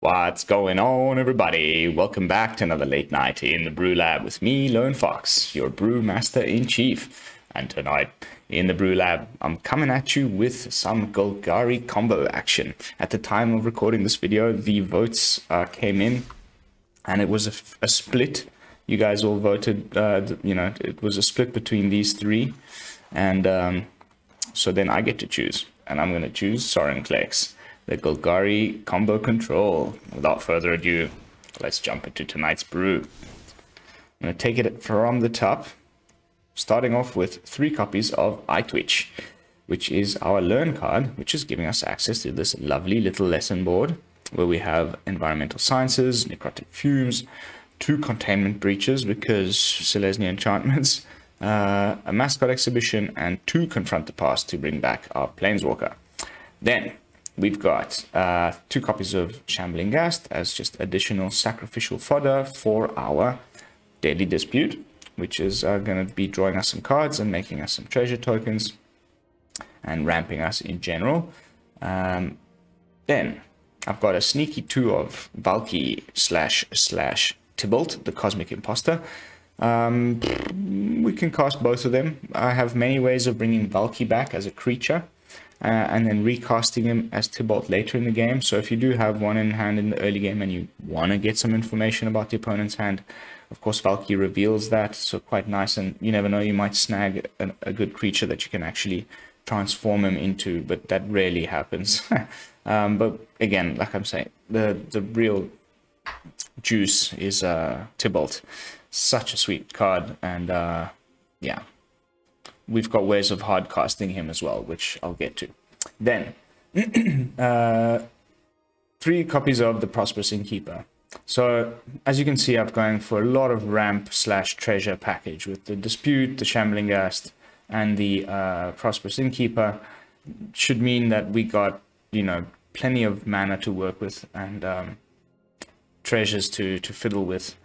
What's going on, everybody? Welcome back to another late night in the BrewLab with me, Lone Fox, your brew master in chief. And tonight in the BrewLab, I'm coming at you with some Golgari combo action. At the time of recording this video, the votes came in, and it was a split. You guys all voted, it was a split between these three, and so then I get to choose, and I'm going to choose SorinClex, the Golgari combo control. Without further ado, let's jump into tonight's brew. I'm going to take it from the top, starting off with 3 copies of Eyetwitch, which is our learn card, which is giving us access to this lovely little lesson board where we have environmental sciences, necrotic fumes, 2 containment breaches because Selesnya enchantments, a Mascot Exhibition, and 2 Confront the Past to bring back our Planeswalker. Then we've got 2 copies of Shambling Ghast as just additional sacrificial fodder for our Deadly Dispute, which is going to be drawing us some cards and making us some treasure tokens and ramping us in general. Then I've got a sneaky 2 of Valki / Tibault, the Cosmic Imposter. We can cast both of them. I have many ways of bringing Valki back as a creature, and then recasting him as Tibault later in the game. So if you do have one in hand in the early game and you want to get some information about the opponent's hand, of course Valki reveals that, so quite nice, and you never know, you might snag a good creature that you can actually transform him into, but that rarely happens. But again, like I'm saying, the real juice is Tibault. Such a sweet card, and yeah, we've got ways of hard casting him as well, which I'll get to. Then 3 copies of the Prosperous Innkeeper. So as you can see, I'm going for a lot of ramp / treasure package with the Dispute, the Shambling Ghast, and the Prosperous Innkeeper. Should mean that we got, you know, plenty of mana to work with and treasures to fiddle with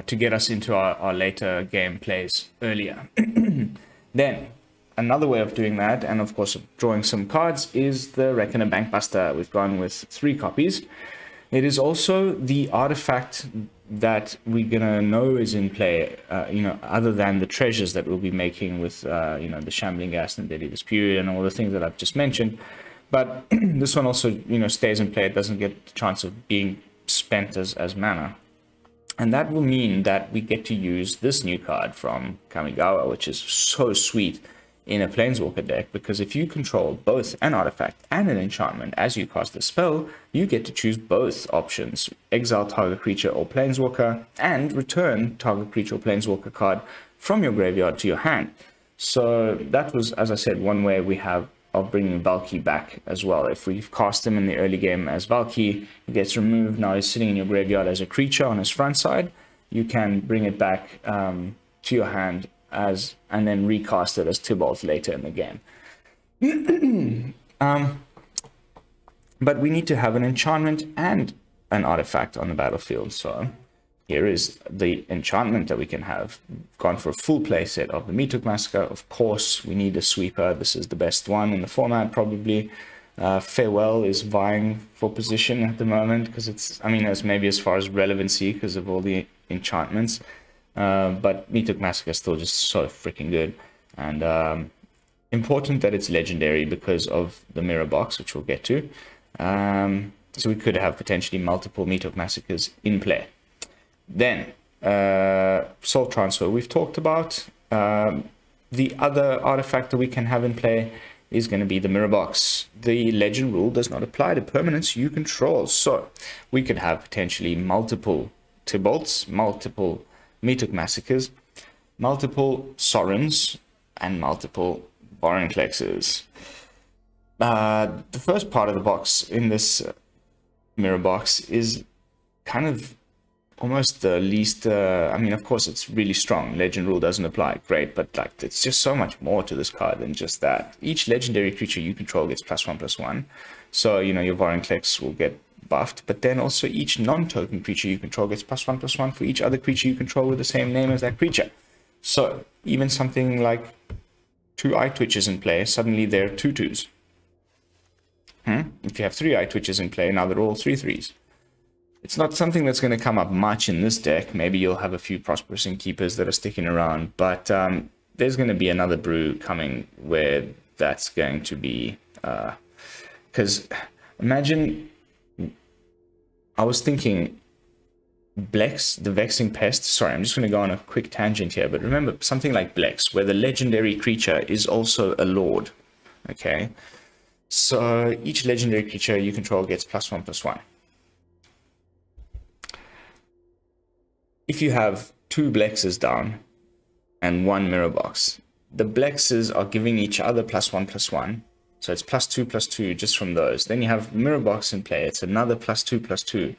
to get us into our later game plays earlier. Then another way of doing that, and of course drawing some cards, is the Reckoner Bankbuster. We've gone with 3 copies. It is also the artifact that we're gonna know is in play, other than the treasures that we'll be making with the Shambling Ghast and Deadly Dispute and all the things that I've just mentioned. But this one also, stays in play. It doesn't get the chance of being spent as mana. And that will mean that we get to use this new card from Kamigawa, which is so sweet in a Planeswalker deck, because if you control both an artifact and an enchantment as you cast a spell, you get to choose both options: exile target creature or Planeswalker, and return target creature or Planeswalker card from your graveyard to your hand. So that was, as I said, one way we have of bringing Valki back as well. If we've cast him in the early game as Valki, he gets removed. Now he's sitting in your graveyard as a creature on his front side. You can bring it back to your hand and then recast it as Tibault later in the game. But we need to have an enchantment and an artifact on the battlefield. So here is the enchantment that we can have. Gone for a full play set of the Meathook Massacre. Of course, we need a sweeper. This is the best one in the format, probably. Farewell is vying for position at the moment, because it's maybe as far as relevancy because of all the enchantments. But Meathook Massacre is still just so freaking good. And important that it's legendary because of the mirror box, which we'll get to. So we could have potentially multiple Meathook Massacres in play. Then Soul Transfer we've talked about. The other artifact that we can have in play is going to be the mirror box. The legend rule does not apply to permanents you control, so we could have potentially multiple Tibaults, multiple Meathook Massacres, multiple Sorins, and multiple Vorinclexes. The first part of the box in this mirror box is kind of almost the least, of course it's really strong. Legend rule doesn't apply, great, but like it's just so much more to this card than just that. Each legendary creature you control gets +1/+1. So, your Vorinclex will get buffed, but then also each non-token creature you control gets +1/+1 for each other creature you control with the same name as that creature. So even something like 2 Eyetwitches in play, suddenly they're 2/2s. If you have 3 Eyetwitches in play, now they're all 3/3s. It's not something that's going to come up much in this deck. Maybe you'll have a few Prosperous Innkeepers that are sticking around, but there's going to be another brew coming where that's going to be... Because imagine... I was thinking... Blex, the Vexing Pest. Sorry, I'm just going to go on a quick tangent here, but remember something like Blex, where the legendary creature is also a lord. Okay, so each legendary creature you control gets +1/+1. If you have 2 Blexes down and 1 Mirror Box, the Blexes are giving each other +1/+1, so it's +2/+2 just from those. Then you have Mirror Box in play, it's another +2/+2.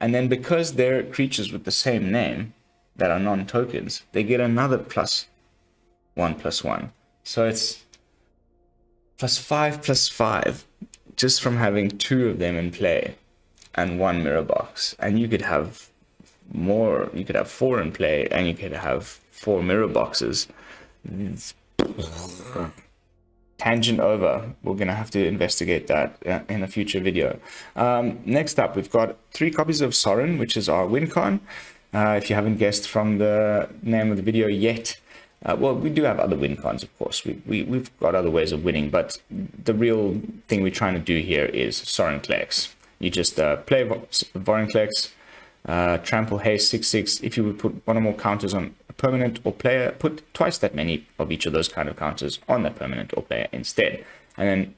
And then because they're creatures with the same name that are non-tokens, they get another +1/+1. So it's +5/+5 just from having 2 of them in play and 1 Mirror Box. And you could have more, you could have 4 in play and you could have 4 Mirror Boxes. Tangent over. We're going to have to investigate that in a future video. Next up, we've got 3 copies of Sorin, which is our win con. If you haven't guessed from the name of the video yet, well, we do have other win cons, of course. We've got other ways of winning, but the real thing we're trying to do here is SorinClex. You just play Vorinclex, trample haste 6/6. If you would put 1 or more counters on a permanent or player, put twice that many of each of those kind of counters on that permanent or player instead. And then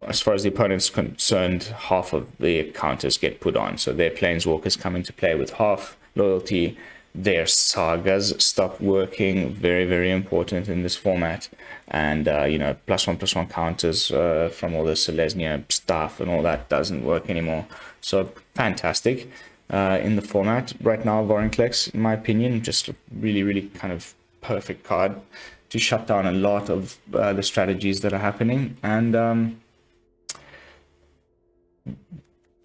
as far as the opponent's concerned, half of the counters get put on. So their planeswalkers come into play with half loyalty. Their sagas stop working. Very, very important in this format. And, you know, +1/+1 counters from all the Selesnya stuff and all that doesn't work anymore. So fantastic. In the format right now, Vorinclex, in my opinion, just a really, really kind of perfect card to shut down a lot of the strategies that are happening. And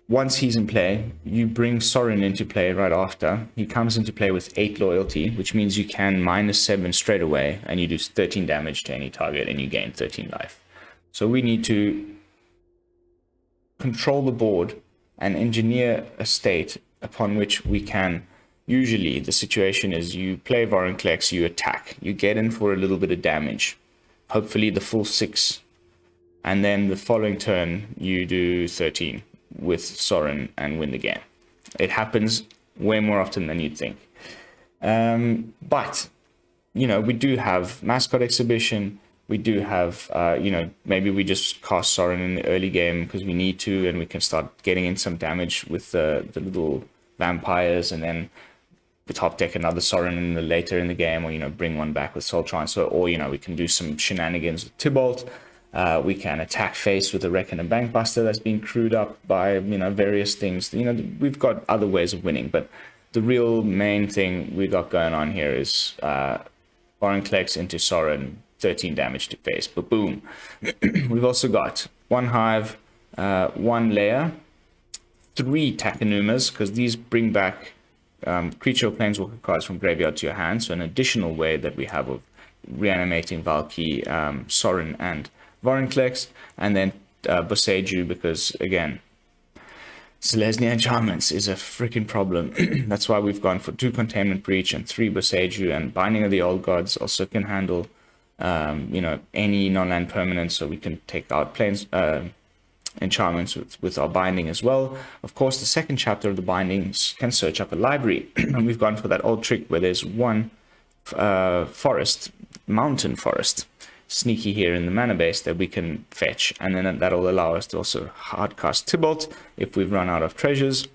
once he's in play, you bring Sorin into play right after. He comes into play with 8 loyalty, which means you can -7 straight away, and you do 13 damage to any target, and you gain 13 life. So we need to control the board and engineer a state upon which we can, usually the situation is you play Vorinclex, you attack, you get in for a little bit of damage, hopefully the full 6, and then the following turn you do 13 with Sorin and win the game. It happens way more often than you'd think. But, you know, we do have Mascot Exhibition. We do have, you know, maybe we just cast Sorin in the early game because we need to, and we can start getting in some damage with the little vampires, and then the top deck another Sorin in the later in the game, or, you know, bring one back with Soul Transfer, or, you know, we can do some shenanigans with Tibault. We can attack face with a Reckoner Bankbuster that's been crewed up by, you know, various things. You know, we've got other ways of winning, but the real main thing we got going on here is Vorinclex into Sorin, 13 damage to face, but boom. We've also got 1 Hive, 1 Lair, 3 Takenumas, because these bring back creature or planeswalker cards from graveyard to your hand, so an additional way that we have of reanimating Valki, Sorin, and Vorinclex, and then Boseiju, because again, Selesnya enchantments is a freaking problem. That's why we've gone for 2 Containment Breach and 3 Boseiju, and Binding of the Old Gods also can handle you know, any non-land permanent, so we can take out planes enchantments with our binding as well. Of course, the second chapter of the bindings can search up a library, and we've gone for that old trick where there's 1 forest, mountain forest, sneaky here in the mana base that we can fetch, and then that'll allow us to also hardcast Tibault if we've run out of treasures.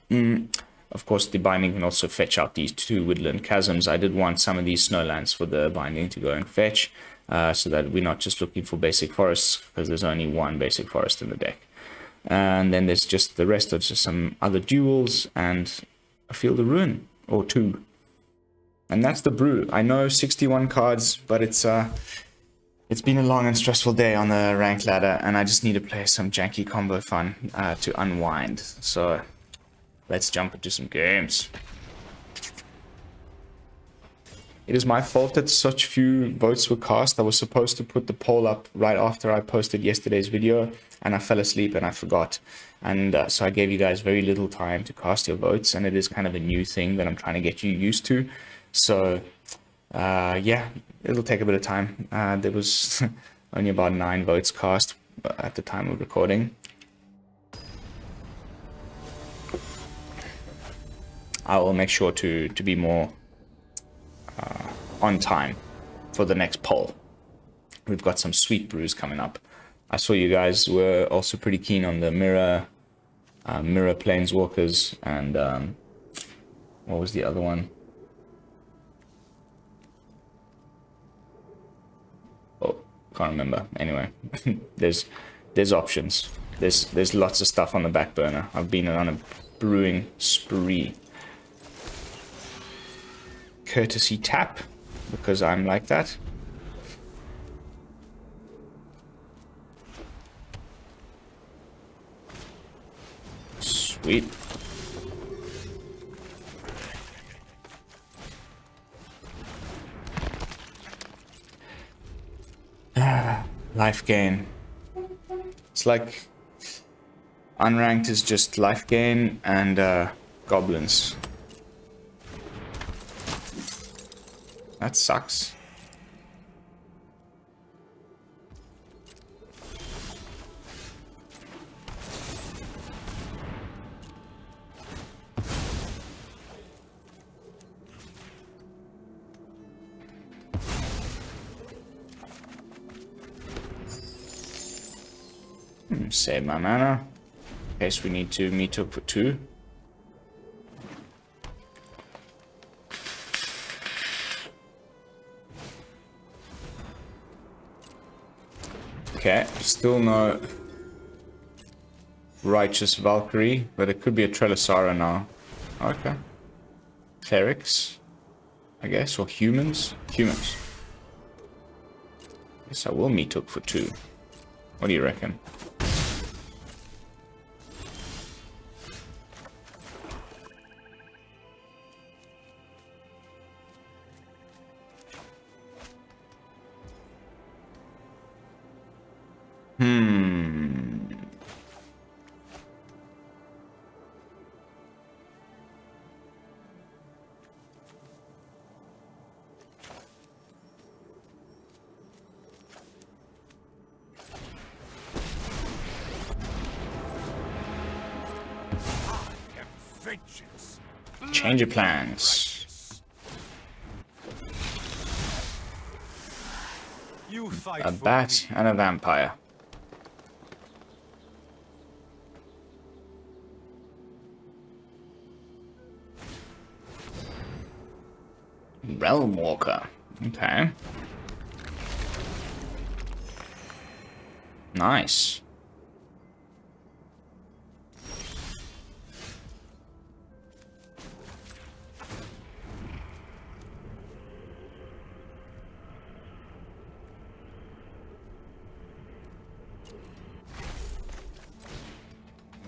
Of course, the binding can also fetch out these 2 Woodland Chasms. I did want some of these snowlands for the binding to go and fetch, so that we're not just looking for basic forests, because there's only 1 basic forest in the deck. And then there's just the rest of just some other duels and a Field of Ruin or 2. And that's the brew. I know 61 cards, but it's been a long and stressful day on the rank ladder, and I just need to play some janky combo fun to unwind. So let's jump into some games. It is my fault that such few votes were cast. I was supposed to put the poll up right after I posted yesterday's video, and I fell asleep and I forgot. And so I gave you guys very little time to cast your votes, and it is kind of a new thing that I'm trying to get you used to. So yeah, it'll take a bit of time. There was only about 9 votes cast at the time of recording. I will make sure to be more on time for the next poll. We've got some sweet brews coming up. I saw you guys were also pretty keen on the Mire Planeswalkers, and what was the other one? Oh, can't remember. Anyway, there's options. There's lots of stuff on the back burner. I've been on a brewing spree. Courtesy tap, because I'm like that. Sweet. Life gain. It's like unranked is just life gain and goblins. That sucks. Save my mana in case we need to Meathook for 2. Okay, still no Righteous Valkyrie, but it could be a Trelisara now. Okay. Clerics, I guess, or humans? Humans. Guess I will Meathook for 2. What do you reckon? Change your plans. A bat and a vampire. Realm Walker. Okay. Nice.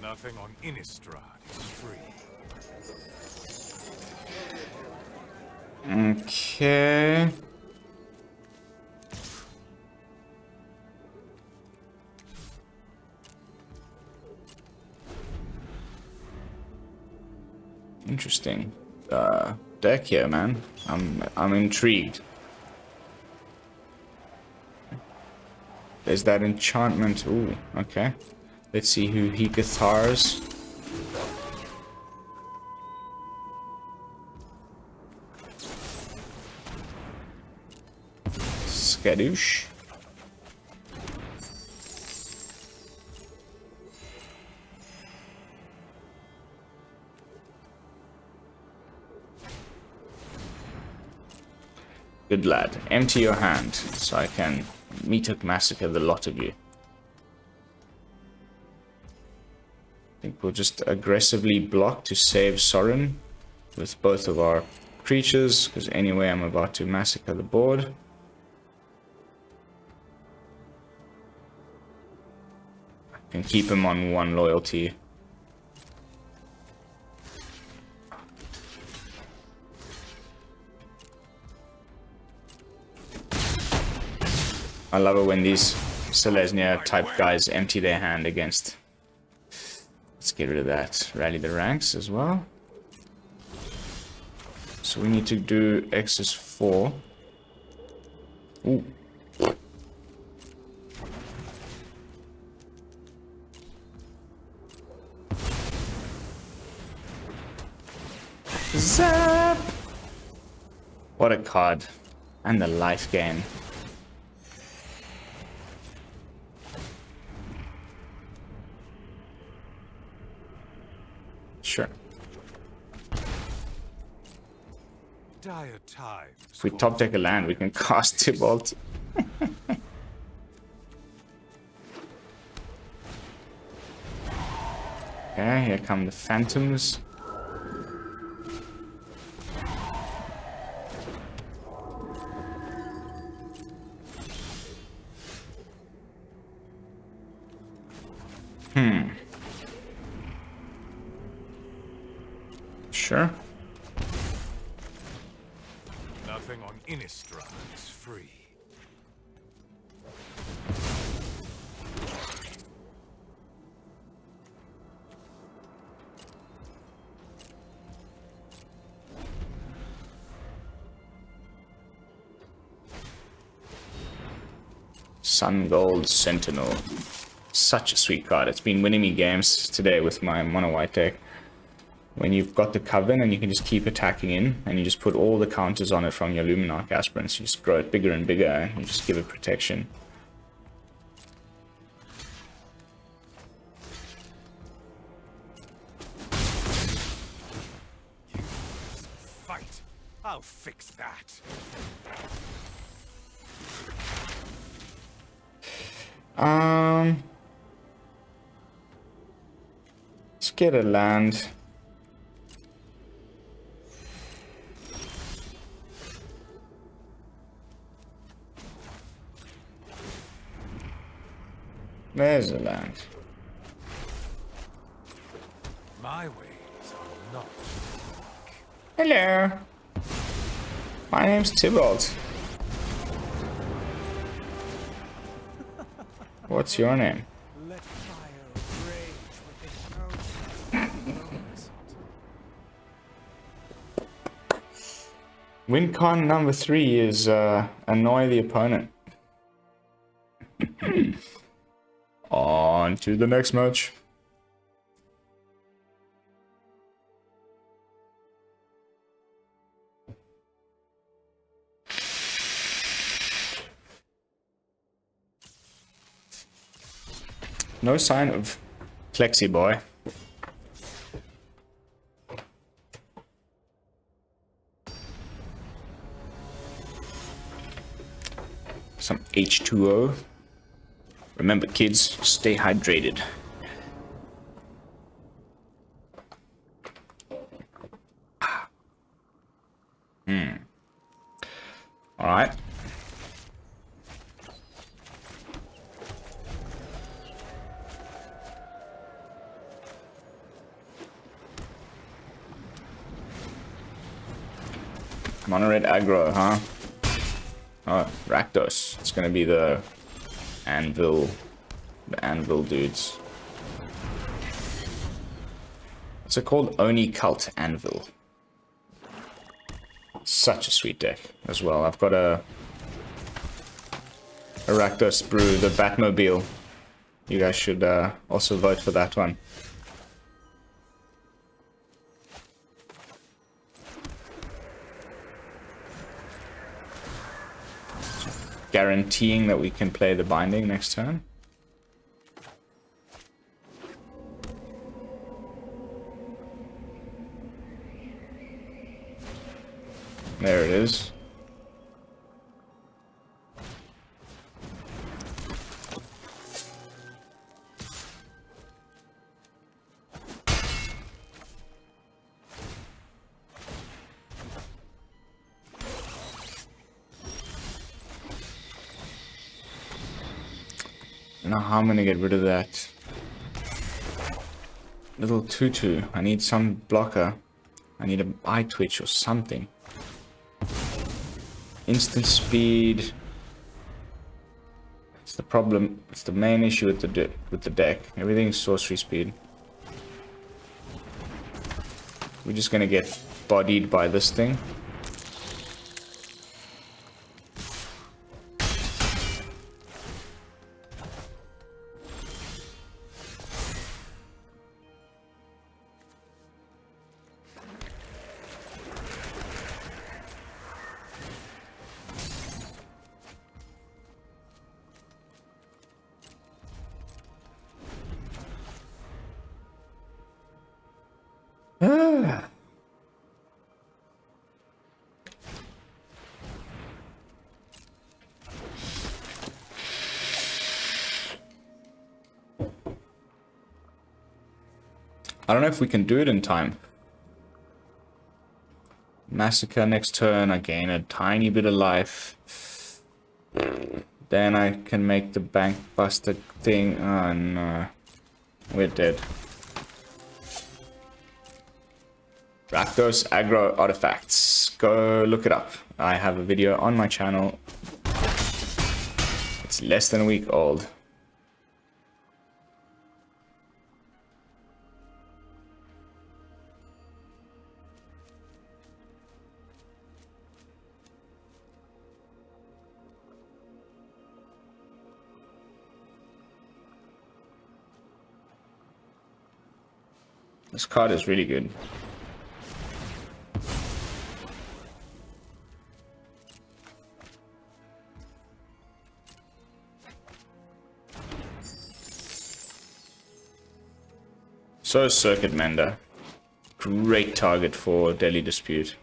Nothing on Innistrad is free. Okay. Interesting. Deck here, man. I'm intrigued. There's that enchantment. Ooh, okay. Let's see who he Cathars. Skadoosh. Good lad. Empty your hand so I can Meathook Massacre the lot of you. I think we'll just aggressively block to save Sorin with both of our creatures, because anyway I'm about to massacre the board. I can keep him on 1 loyalty. I love it when these Selesnya type guys empty their hand against. Let's get rid of that. Rally the ranks as well. So we need to do X is 4. Ooh. Zap! What a card. And the life gain. Sure. Dire times. If we top deck a land, we can cast Tibaults. Okay, here come the phantoms. Sure. Nothing on Innistrad is free. Sun Gold Sentinel. Such a sweet card. It's been winning me games today with my mono white deck. When you've got the Coven and you can just keep attacking in, and you just put all the counters on it from your Luminarch Aspirants, you just grow it bigger and bigger, and you just give it protection. You fight. I'll fix that. Let's get a land. There's a land. My ways are not. Hello. My name's Tibaults. What's your name? Let fire rage within Win con number 3 is annoy the opponent. On to the next match. No sign of Klexi boy. Some H2O. Remember, kids, stay hydrated. All right. Mono red aggro, huh? Oh, Rakdos. It's gonna be the anvil dudes. What's it called? Oni Cult Anvil. Such a sweet deck as well. I've got a Rakdos Brew, the Batmobile. You guys should also vote for that one. Guaranteeing that we can play the binding next turn. There it is. Now how I'm gonna get rid of that little tutu. I need some blocker. I need an Eyetwitch or something. Instant speed. It's the problem. It's the main issue with the deck. Everything's sorcery speed. We're just gonna get bodied by this thing. I don't know if we can do it in time. Massacre next turn, I gain a tiny bit of life. Then I can make the Bankbuster thing. Oh no. We're dead. Rakdos aggro artifacts. Go look it up. I have a video on my channel. It's less than a week old. This card is really good. So is Circuit Mender. Great target for Deadly Dispute.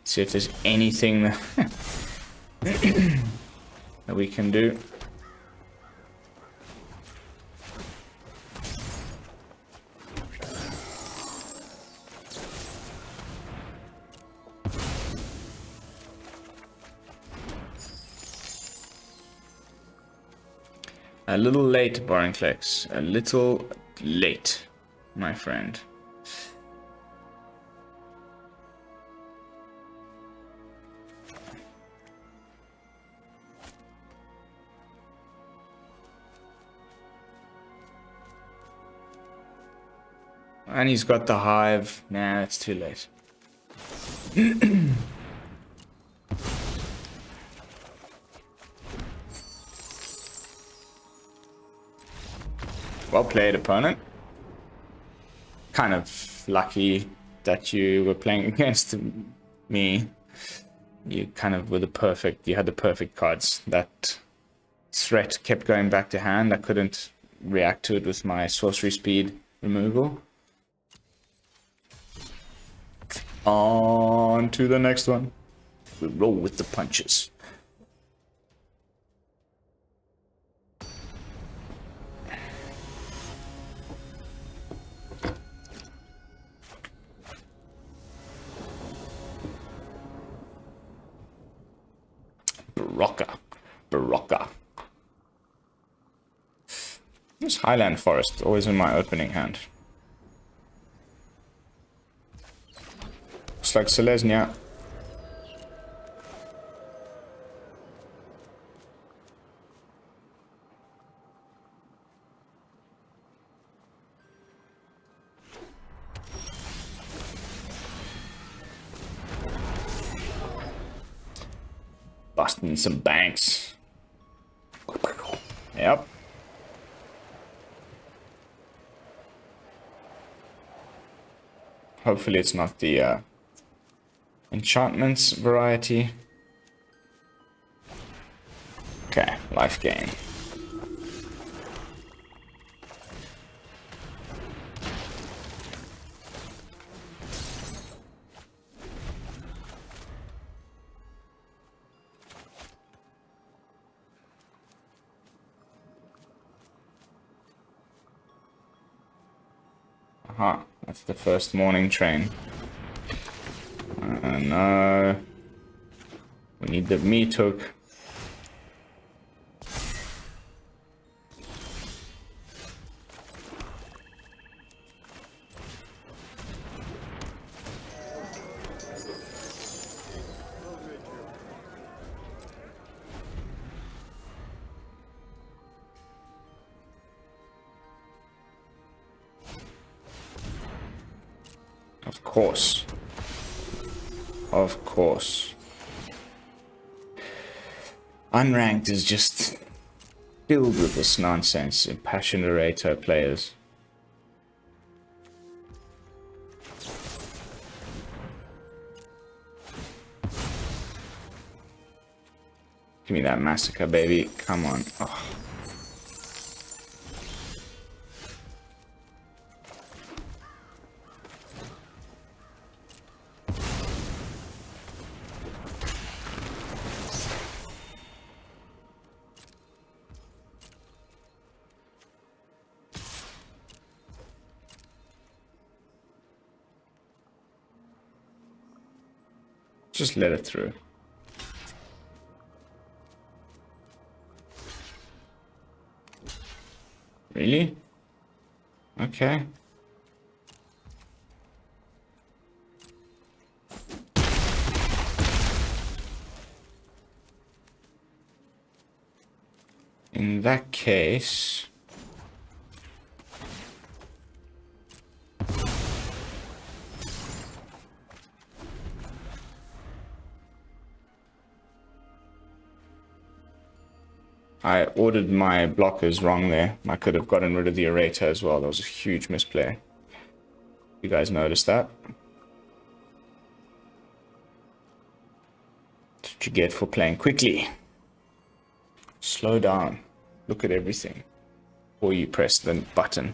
See if there's anything that we can do. A little late, Vorinclex. A little late, my friend. And he's got the Hive. Nah, it's too late. Well played, opponent. Kind of lucky that you were playing against me. You kind of were the perfect, you had the perfect cards. That threat kept going back to hand. I couldn't react to it with my sorcery speed removal. On to the next one. We roll with the punches. Barocca. This Highland Forest, always in my opening hand. Looks like Selesnya. Busting some banks. Yep. Hopefully it's not the enchantments variety. Okay, life gain. Aha, that's the first morning train. No. We need the Meathook. course. Of course. Unranked is just filled with this nonsense. Impassioned orator players. Give me that massacre, baby. Come on. Oh. Just let it through. Really? Okay. In that case... I ordered my blockers wrong there. I could have gotten rid of the orator as well. That was a huge misplay. You guys noticed that? That's what you get for playing quickly. Slow down. Look at everything before you press the button.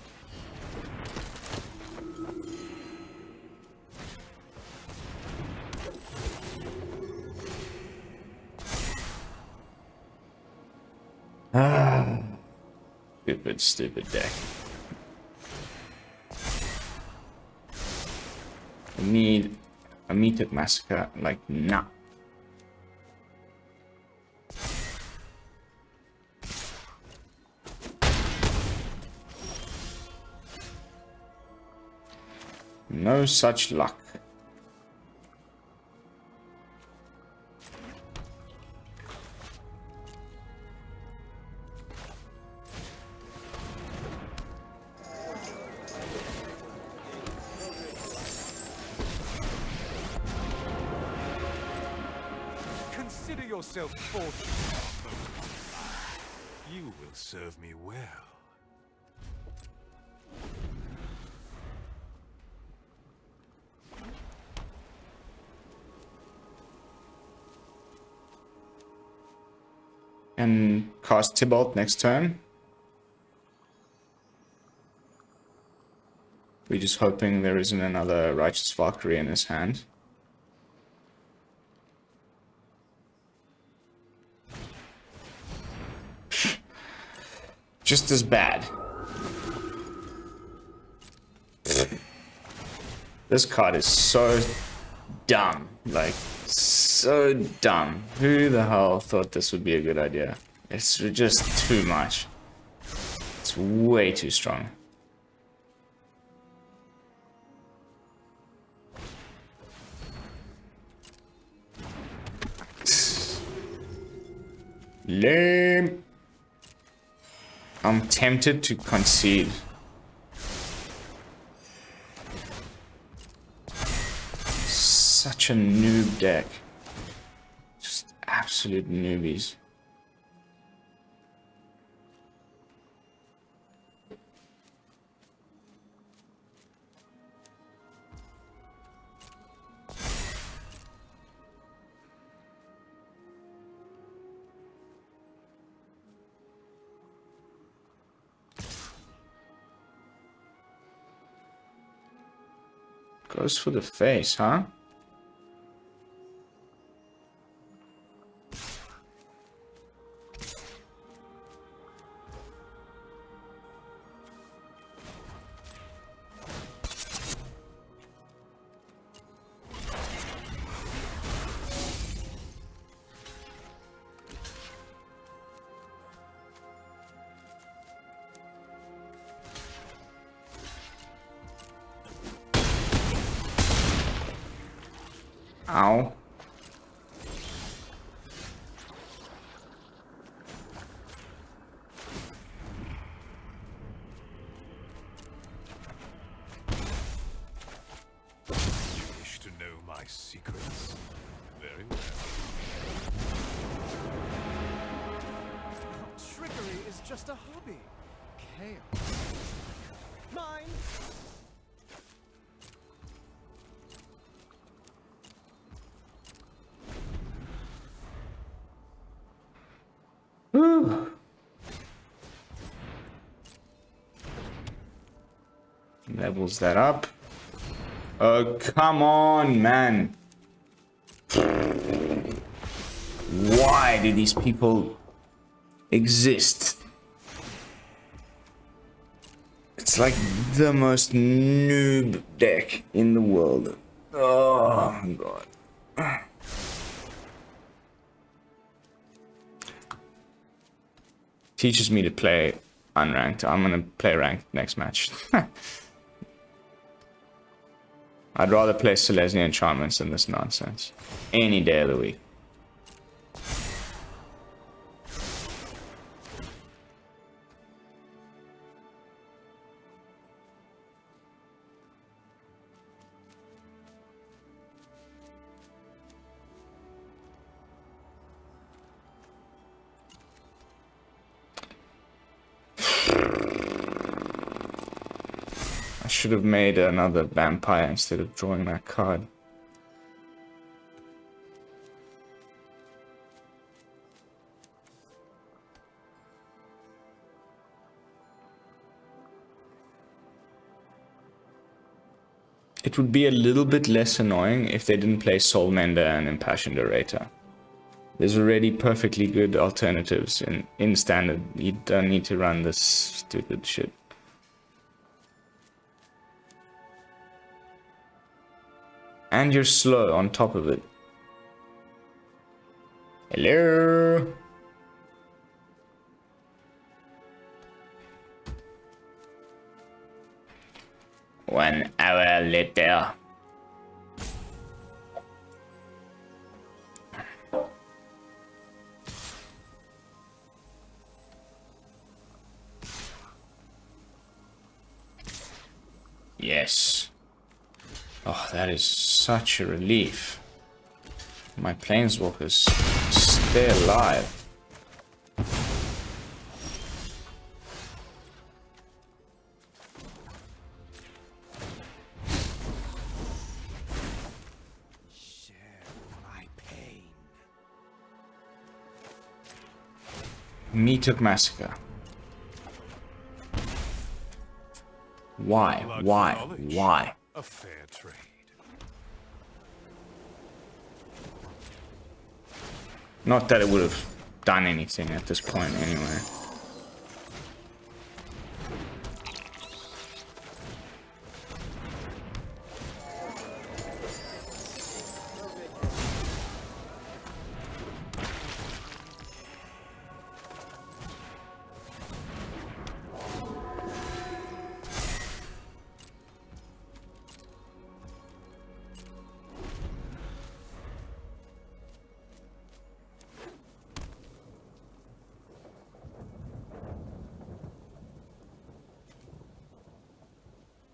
Ah, stupid deck. I need a Meathook Massacre, like, nah. No such luck. Yourself fortunate. You will serve me well. And cast Tibault next turn. We're just hoping there isn't another Righteous Valkyrie in his hand. Just as bad. This card is so dumb. Like, so dumb. Who the hell thought this would be a good idea? It's just too much. It's way too strong. Lame. I'm tempted to concede. Such a noob deck. Just absolute newbies. Goes for the face, huh? Ow. my secrets? Very well. Trickery is just a hobby. Chaos. Mine! Whew. Levels that up. Oh, come on, man. Why do these people exist? It's like the most noob deck in the world. Oh, God. Teaches me to play unranked. I'm gonna play ranked next match. I'd rather play Selesnya enchantments than this nonsense. Any day of the week. I should have made another vampire instead of drawing that card. It would be a little bit less annoying if they didn't play Soulmender and Impassioned Orator. There's already perfectly good alternatives in Standard. You don't need to run this stupid shit. And you're slow on top of it. Hello? 1 hour later. Yes. Oh, that is such a relief. My planeswalkers stay alive. Meathook Massacre. Why? Why? A fair trade. Not that it would have done anything at this point anyway.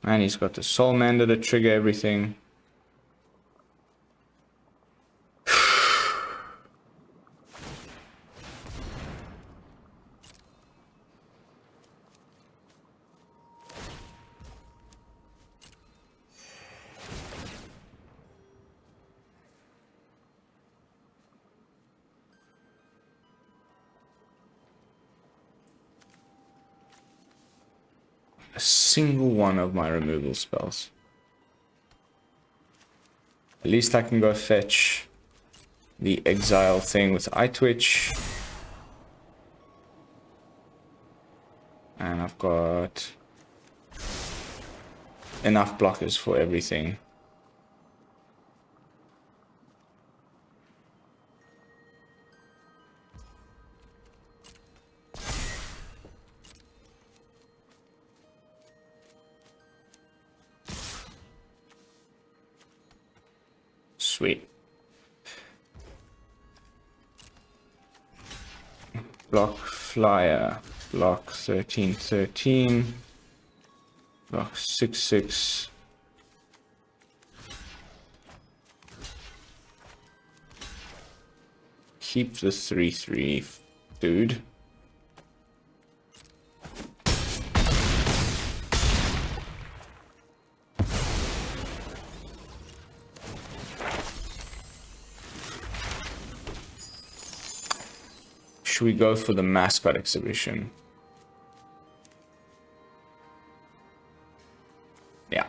And he's got the Soulmender to trigger everything. A single one of my removal spells. At least I can go fetch the exile thing with Eyetwitch. And I've got enough blockers for everything. Sweet. Block flyer. Block 13/13. Block 6/6. keep the 3/3 dude. Should we go for the Mascot Exhibition? Yeah.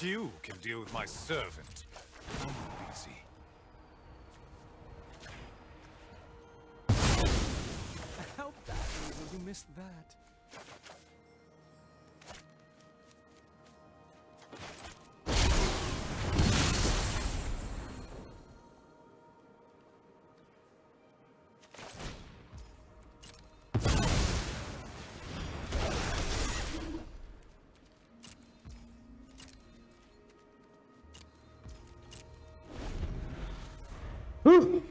You can deal with my servant. I'm busy. How badly will you miss that? Woo.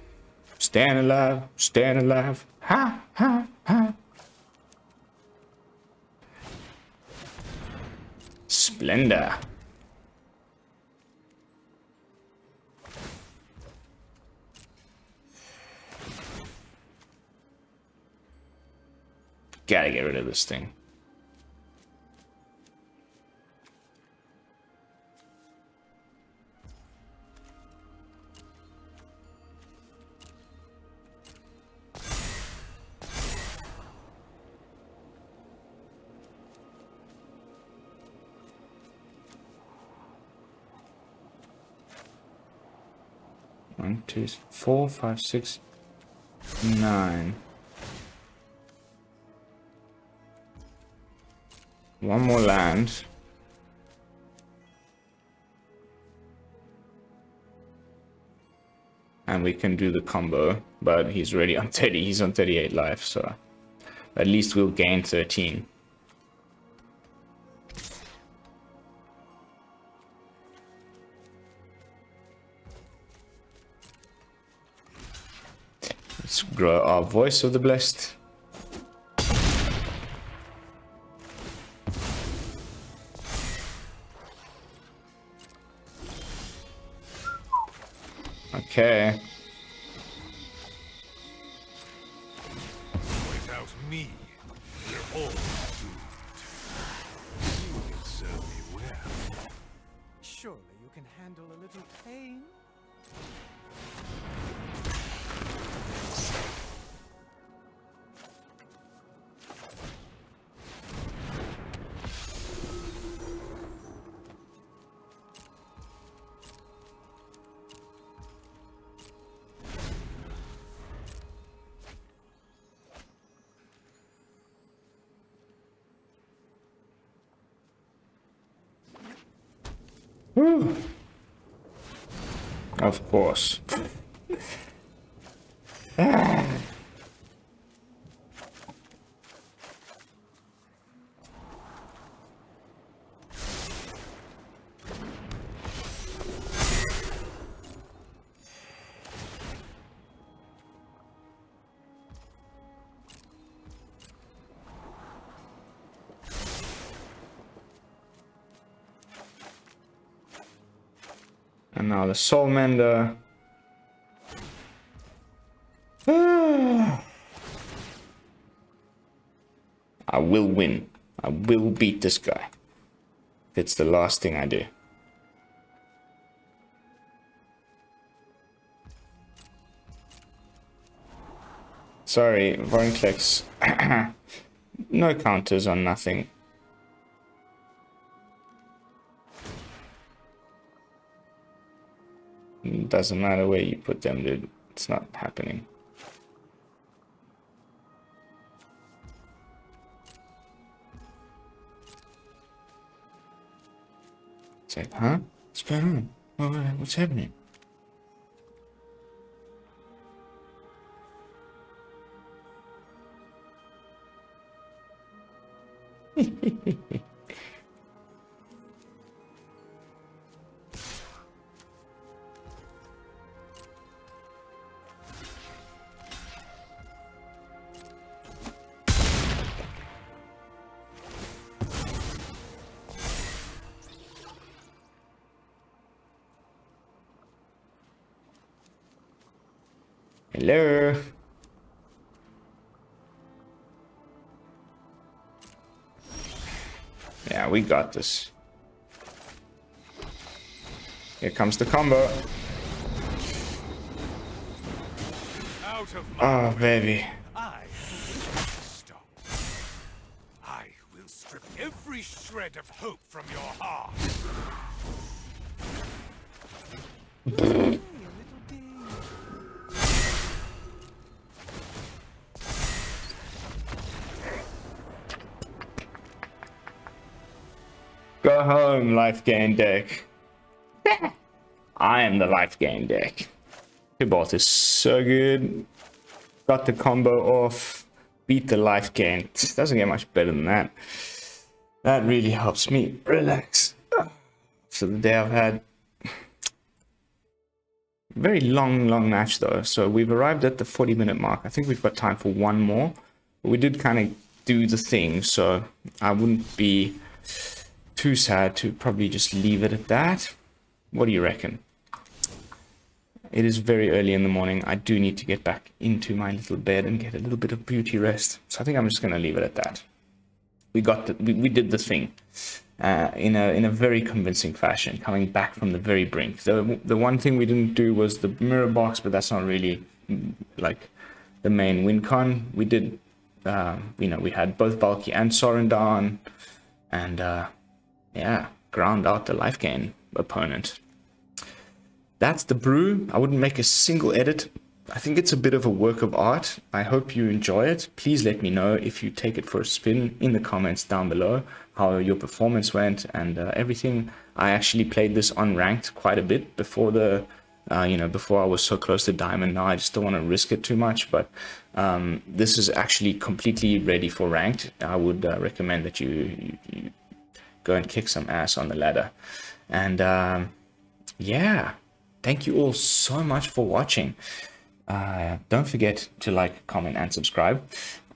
Stand alive, stand alive. Ha, ha, ha. Splendor. Gotta get rid of this thing. One, two, 4, 5, 6, 9. One more land. And we can do the combo, but he's already on 30. He's on 38 life, so at least we'll gain 13. Let's grow our Voice of the Blessed. Okay. Without me, you're all doomed. You can serve me well. Surely you can handle a little pain? Woo. Of course. And now the Soul Mender. I will win. I will beat this guy. It's the last thing I do. Sorry, Vorinclex. No counters on nothing. Doesn't matter where you put them, dude. It's not happening. It's like, huh? What's going on? What's happening? Hello. Yeah, we got this. Here comes the combo. Out of my Oh, baby. I will stop. I will strip every shred of hope from your heart. Go home, life gain deck. I am the life gain deck. Tibaults is so good. Got the combo off. Beat the life gain. Doesn't get much better than that. That really helps me relax. So the day I've had very long match though. So we've arrived at the 40-minute mark. I think we've got time for one more. But we did kind of do the thing, so I wouldn't be too sad to probably just leave it at that. What do you reckon? It is very early in the morning. I do need to get back into my little bed and get a little bit of beauty rest. So I think I'm just going to leave it at that. We did the thing in a very convincing fashion, coming back from the very brink. The one thing we didn't do was the mirror box, but that's not really like the main win con. We did, we had both Valki and Sorin down, and yeah, ground out the life gain opponent. That's the brew. I wouldn't make a single edit. I think it's a bit of a work of art. I hope you enjoy it. Please let me know if you take it for a spin in the comments down below, how your performance went and everything. I actually played this on ranked quite a bit before the, before I was so close to diamond. Now I just don't want to risk it too much, but this is actually completely ready for ranked. I would recommend that you go and kick some ass on the ladder. And yeah, thank you all so much for watching. Don't forget to like, comment, and subscribe.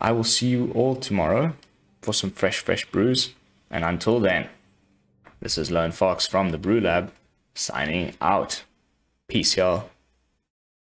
I will see you all tomorrow for some fresh brews. And until then, this is Lone Fox from the BrewLab signing out. Peace, y'all.